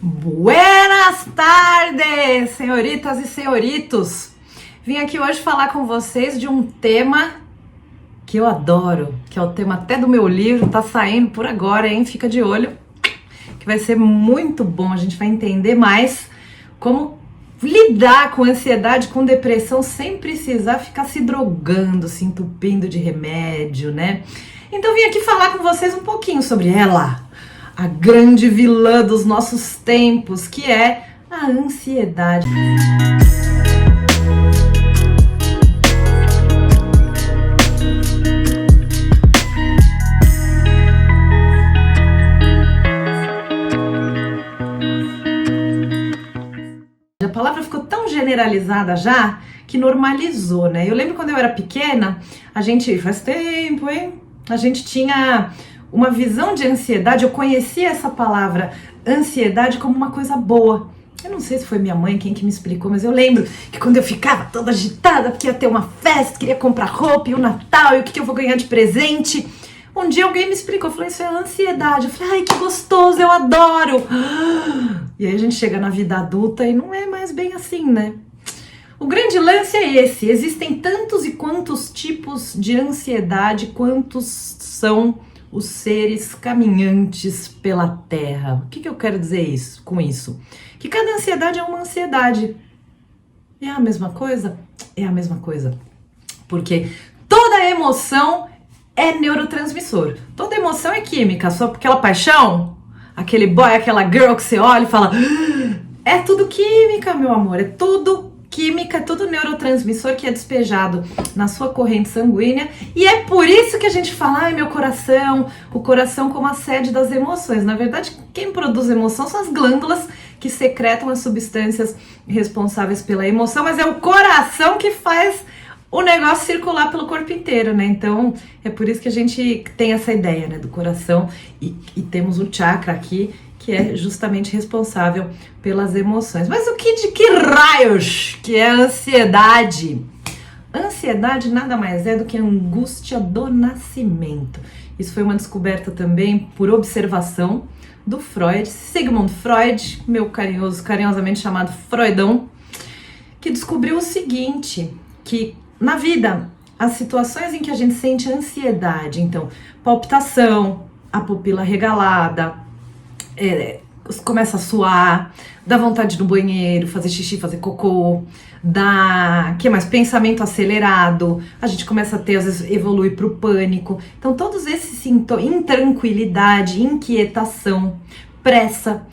Buenas tardes, senhoritas e senhoritos! Vim aqui hoje falar com vocês de um tema que eu adoro, que é o tema até do meu livro, tá saindo por agora, hein? Fica de olho, que vai ser muito bom. A gente vai entender mais como lidar com ansiedade, com depressão, sem precisar ficar se drogando, se entupindo de remédio, né? Então vim aqui falar com vocês um pouquinho sobre ela, a grande vilã dos nossos tempos, que é a ansiedade. A palavra ficou tão generalizada já que normalizou, né? Eu lembro quando eu era pequena, faz tempo, hein? A gente tinha uma visão de ansiedade, eu conhecia essa palavra ansiedade como uma coisa boa. Eu não sei se foi minha mãe quem que me explicou, mas eu lembro que quando eu ficava toda agitada porque ia ter uma festa, queria comprar roupa e o Natal e o que eu vou ganhar de presente, um dia alguém me explicou, falou, isso é ansiedade. Eu falei, ai, que gostoso, eu adoro. E aí a gente chega na vida adulta e não é mais bem assim, né? O grande lance é esse, existem tantos e quantos tipos de ansiedade, quantos são os seres caminhantes pela Terra. O que eu quero dizer com isso? Que cada ansiedade é uma ansiedade. É a mesma coisa? É a mesma coisa. Porque toda emoção é neurotransmissor. Toda emoção é química. Só porque aquela paixão, aquele boy, aquela girl que você olha e fala, é tudo química, meu amor. É tudo química, é tudo neurotransmissor que é despejado na sua corrente sanguínea, e é por isso que a gente fala, ai, meu coração, o coração como a sede das emoções. Na verdade, quem produz emoção são as glândulas que secretam as substâncias responsáveis pela emoção, mas é o coração que faz o negócio circular pelo corpo inteiro, né? Então, é por isso que a gente tem essa ideia, né, do coração, e temos o chakra aqui, que é justamente responsável pelas emoções. Mas de que raios que é a ansiedade? Ansiedade nada mais é do que a angústia do nascimento. Isso foi uma descoberta também por observação do Freud, Sigmund Freud, meu carinhosamente chamado Freudão, que descobriu o seguinte, que na vida, as situações em que a gente sente ansiedade, então, palpitação, a pupila regalada, começa a suar, dá vontade de ir no banheiro, fazer xixi, fazer cocô, pensamento acelerado, a gente começa a ter, às vezes, evolui para o pânico. Então, todos esses sintomas, intranquilidade, inquietação, pressa,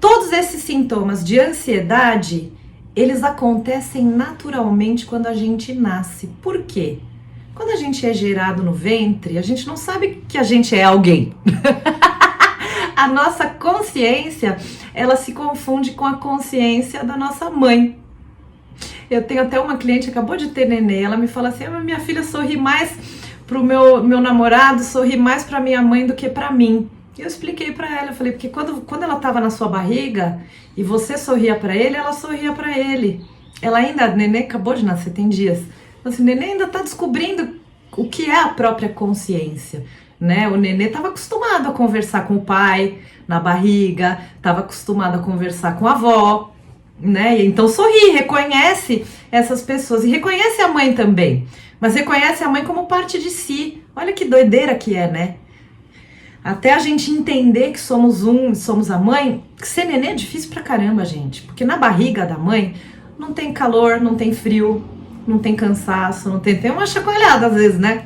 todos esses sintomas de ansiedade, eles acontecem naturalmente quando a gente nasce. Por quê? Quando a gente é gerado no ventre, a gente não sabe que a gente é alguém. A nossa consciência, ela se confunde com a consciência da nossa mãe. Eu tenho até uma cliente, acabou de ter nenê, ela me fala assim, minha filha sorri mais pro meu namorado, sorri mais pra minha mãe do que pra mim. E eu expliquei pra ela, eu falei, porque quando ela tava na sua barriga e você sorria pra ele, ela sorria pra ele. A nenê acabou de nascer, tem dias. Então, assim, o nenê ainda tá descobrindo o que é a própria consciência. Né? O nenê estava acostumado a conversar com o pai na barriga, estava acostumado a conversar com a avó, né? Então sorri, reconhece essas pessoas e reconhece a mãe também, mas reconhece a mãe como parte de si. Olha que doideira que é, né? Até a gente entender que somos a mãe, que ser nenê é difícil pra caramba, gente, porque na barriga da mãe não tem calor, não tem frio, não tem cansaço, tem uma chacoalhada às vezes, né?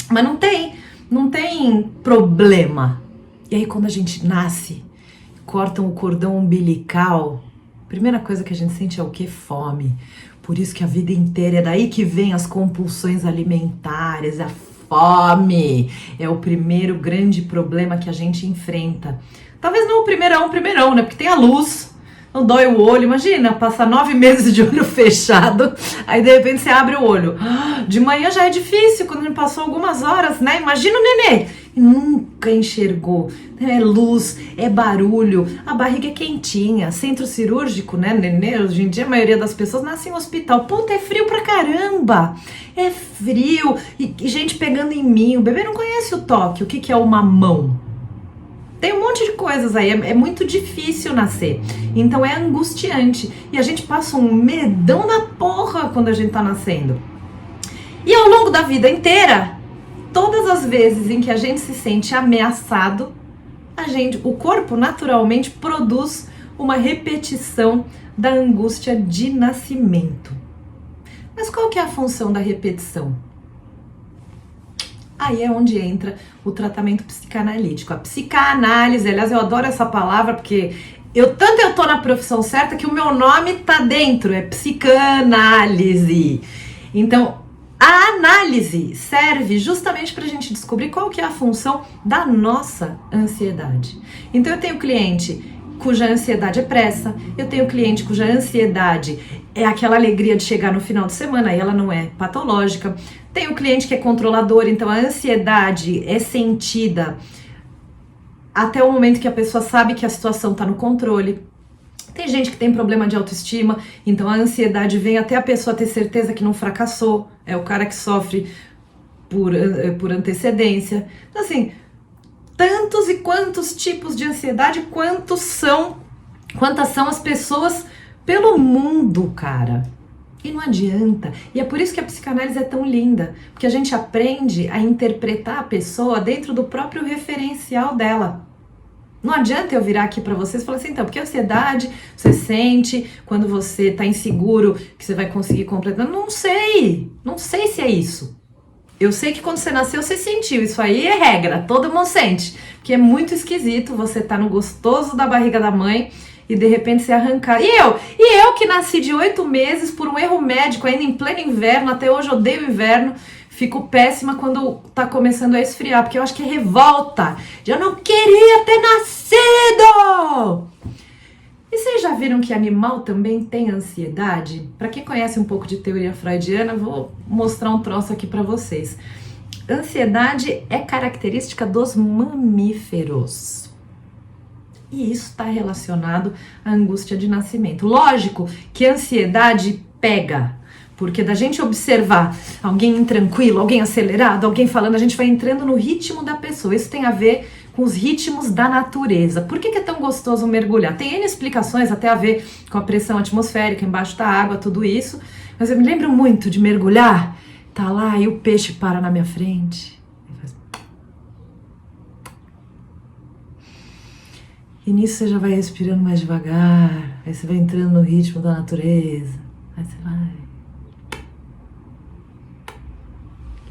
Mas não tem problema. E aí quando a gente nasce, cortam o cordão umbilical, a primeira coisa que a gente sente é o quê? Fome. Por isso que a vida inteira, é daí que vem as compulsões alimentares, a fome. É o primeiro grande problema que a gente enfrenta. Talvez não o primeirão, né? Porque tem a luz, não dói o olho. Imagina, passar 9 meses de olho fechado, aí de repente você abre o olho. De manhã já é difícil, quando ele passou algumas horas, né? Imagina o nenê, nunca enxergou. É luz, é barulho, a barriga é quentinha, centro cirúrgico, né? Nenê, hoje em dia a maioria das pessoas nasce em hospital. Puta, é frio pra caramba, é frio, e gente pegando em mim. O bebê não conhece o toque, o que é uma mão? Tem um monte de coisas aí, é muito difícil nascer. Então é angustiante. E a gente passa um medão da porra quando a gente tá nascendo. E ao longo da vida inteira, todas as vezes em que a gente se sente ameaçado, o corpo naturalmente produz uma repetição da angústia de nascimento. Mas qual que é a função da repetição? Aí é onde entra o tratamento psicanalítico. A psicanálise, aliás, eu adoro essa palavra porque eu tô na profissão certa que o meu nome tá dentro, é psicanálise. Então, a análise serve justamente para a gente descobrir qual que é a função da nossa ansiedade. Então eu tenho cliente cuja ansiedade é pressa, eu tenho cliente cuja ansiedade é aquela alegria de chegar no final de semana e ela não é patológica. Tenho cliente que é controlador, então a ansiedade é sentida até o momento que a pessoa sabe que a situação está no controle. Tem gente que tem problema de autoestima, então a ansiedade vem até a pessoa ter certeza que não fracassou. É o cara que sofre por antecedência. Então, assim, tantos e quantos tipos de ansiedade, quantas são as pessoas pelo mundo, cara. E não adianta. E é por isso que a psicanálise é tão linda, porque a gente aprende a interpretar a pessoa dentro do próprio referencial dela. Não adianta eu virar aqui pra vocês e falar assim, então, porque a ansiedade você sente quando você tá inseguro que você vai conseguir completar. Não sei se é isso. Eu sei que quando você nasceu você sentiu, isso aí é regra, todo mundo sente. Porque é muito esquisito você tá no gostoso da barriga da mãe e de repente você arrancar. E eu que nasci de 8 meses por um erro médico ainda em pleno inverno, até hoje odeio o inverno. Fico péssima quando tá começando a esfriar, porque eu acho que é revolta. Eu não queria ter nascido! E vocês já viram que animal também tem ansiedade? Para quem conhece um pouco de teoria freudiana, vou mostrar um troço aqui para vocês. Ansiedade é característica dos mamíferos. E isso está relacionado à angústia de nascimento. Lógico que a ansiedade pega. Porque da gente observar alguém intranquilo, alguém acelerado, alguém falando, a gente vai entrando no ritmo da pessoa. Isso tem a ver com os ritmos da natureza. Por que é tão gostoso mergulhar? Tem N explicações, até a ver com a pressão atmosférica embaixo da água, tudo isso. Mas eu me lembro muito de mergulhar, tá lá e o peixe para na minha frente. E nisso você já vai respirando mais devagar, aí você vai entrando no ritmo da natureza, aí você vai...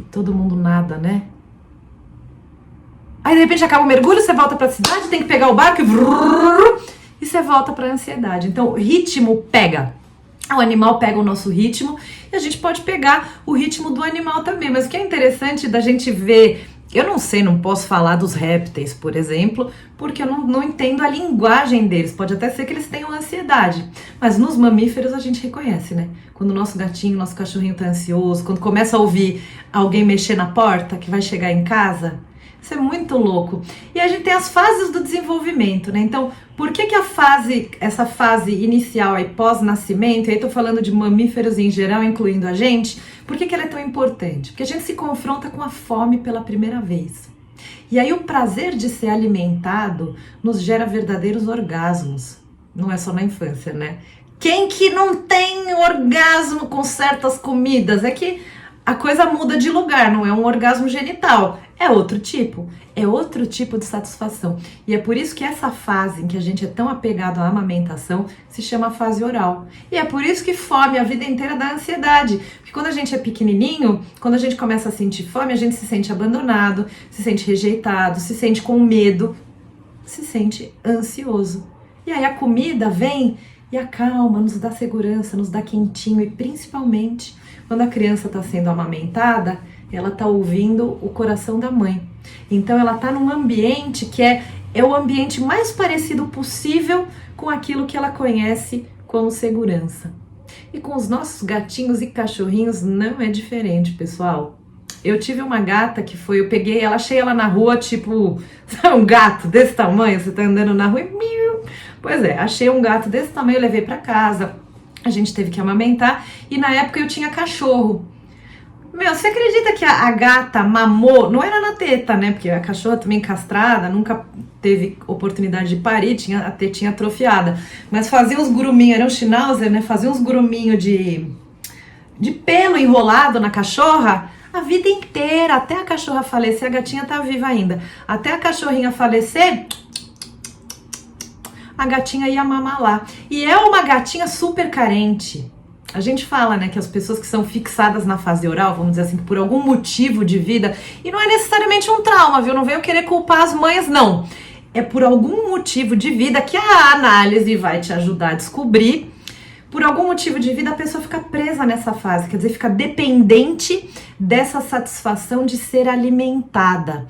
Todo mundo nada, né? Aí de repente acaba o mergulho, você volta pra cidade, tem que pegar o barco e você volta pra ansiedade. Então o ritmo pega. O animal pega o nosso ritmo e a gente pode pegar o ritmo do animal também. Mas o que é interessante da gente ver... Eu não sei, não posso falar dos répteis, por exemplo, porque eu não entendo a linguagem deles. Pode até ser que eles tenham ansiedade. Mas nos mamíferos a gente reconhece, né? Quando o nosso gatinho, nosso cachorrinho tá ansioso, quando começa a ouvir alguém mexer na porta que vai chegar em casa, isso é muito louco. E a gente tem as fases do desenvolvimento, né? Então, por que essa fase inicial aí pós-nascimento, e aí tô falando de mamíferos em geral, incluindo a gente, por que ela é tão importante? Porque a gente se confronta com a fome pela primeira vez. E aí o prazer de ser alimentado nos gera verdadeiros orgasmos. Não é só na infância, né? Quem que não tem orgasmo com certas comidas? É que a coisa muda de lugar, não é um orgasmo genital, é outro tipo de satisfação. E é por isso que essa fase em que a gente é tão apegado à amamentação se chama fase oral. E é por isso que fome a vida inteira dá ansiedade. Porque quando a gente é pequenininho, quando a gente começa a sentir fome, a gente se sente abandonado, se sente rejeitado, se sente com medo, se sente ansioso. E aí a comida vem e acalma, nos dá segurança, nos dá quentinho e principalmente quando a criança está sendo amamentada, ela está ouvindo o coração da mãe. Então ela está num ambiente que é o ambiente mais parecido possível com aquilo que ela conhece como segurança. E com os nossos gatinhos e cachorrinhos não é diferente, pessoal. Eu tive uma gata que eu peguei ela, achei ela na rua, tipo, sabe, um gato desse tamanho, você tá andando na rua e miu. Pois é, achei um gato desse tamanho, levei pra casa, a gente teve que amamentar e na época eu tinha cachorro. Meu, você acredita que a gata mamou? Não era na teta, né? Porque a cachorra também castrada, nunca teve oportunidade de parir, tinha a tetinha atrofiada. Mas fazia uns gruminhos, era um Schnauzer, né? Fazia uns gruminhos de pelo enrolado na cachorra a vida inteira, até a cachorra falecer. A gatinha tá viva ainda. Até a cachorrinha falecer, a gatinha ia mamar lá. E é uma gatinha super carente. A gente fala, né, que as pessoas que são fixadas na fase oral, vamos dizer assim, que por algum motivo de vida, e não é necessariamente um trauma, viu? Não venho querer culpar as mães, não. É por algum motivo de vida que a análise vai te ajudar a descobrir. Por algum motivo de vida, a pessoa fica presa nessa fase, quer dizer, fica dependente dessa satisfação de ser alimentada.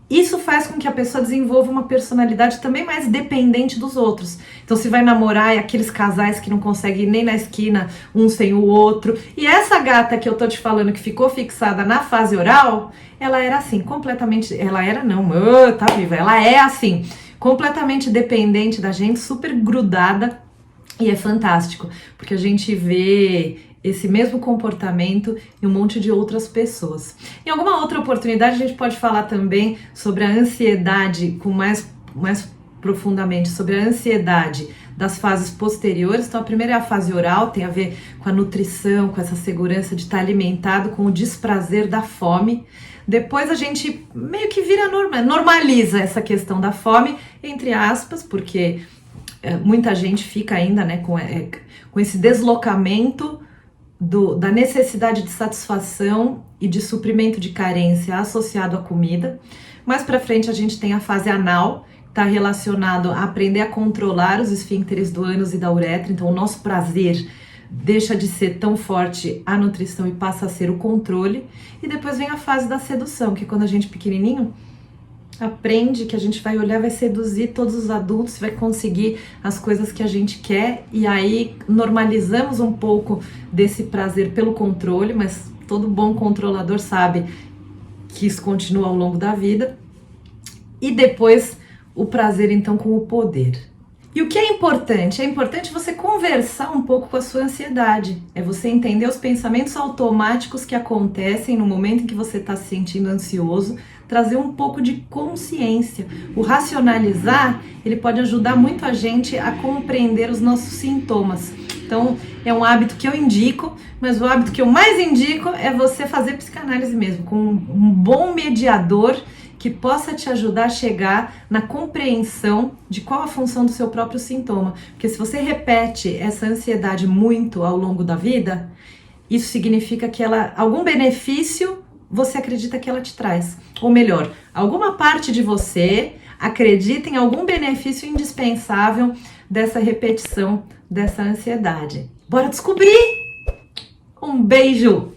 Isso faz com que a pessoa desenvolva uma personalidade também mais dependente dos outros. Então, se vai namorar, é aqueles casais que não conseguem ir nem na esquina, um sem o outro. E essa gata que eu tô te falando que ficou fixada na fase oral, ela era assim, completamente... Ela era não, tá viva. Ela é assim, completamente dependente da gente, super grudada. E é fantástico, porque a gente vê esse mesmo comportamento em um monte de outras pessoas. Em alguma outra oportunidade, a gente pode falar também sobre a ansiedade, com mais profundamente, sobre a ansiedade das fases posteriores. Então, a primeira é a fase oral, tem a ver com a nutrição, com essa segurança de estar alimentado, com o desprazer da fome. Depois a gente meio que normaliza essa questão da fome, entre aspas, porque muita gente fica ainda, né, com esse deslocamento da necessidade de satisfação e de suprimento de carência associado à comida. Mais pra frente a gente tem a fase anal, que está relacionado a aprender a controlar os esfíncteres do ânus e da uretra. Então o nosso prazer deixa de ser tão forte a nutrição e passa a ser o controle. E depois vem a fase da sedução, que é quando a gente pequenininho aprende que a gente vai olhar, vai seduzir todos os adultos, vai conseguir as coisas que a gente quer, e aí normalizamos um pouco desse prazer pelo controle, mas todo bom controlador sabe que isso continua ao longo da vida. E depois o prazer então com o poder. E o que é importante? É importante você conversar um pouco com a sua ansiedade. É você entender os pensamentos automáticos que acontecem no momento em que você está se sentindo ansioso, trazer um pouco de consciência. O racionalizar, ele pode ajudar muito a gente a compreender os nossos sintomas. Então, é um hábito que eu indico, mas o hábito que eu mais indico é você fazer psicanálise mesmo, com um bom mediador que possa te ajudar a chegar na compreensão de qual a função do seu próprio sintoma. Porque se você repete essa ansiedade muito ao longo da vida, isso significa que algum benefício você acredita que ela te traz. Ou melhor, alguma parte de você acredita em algum benefício indispensável dessa repetição, dessa ansiedade. Bora descobrir! Um beijo!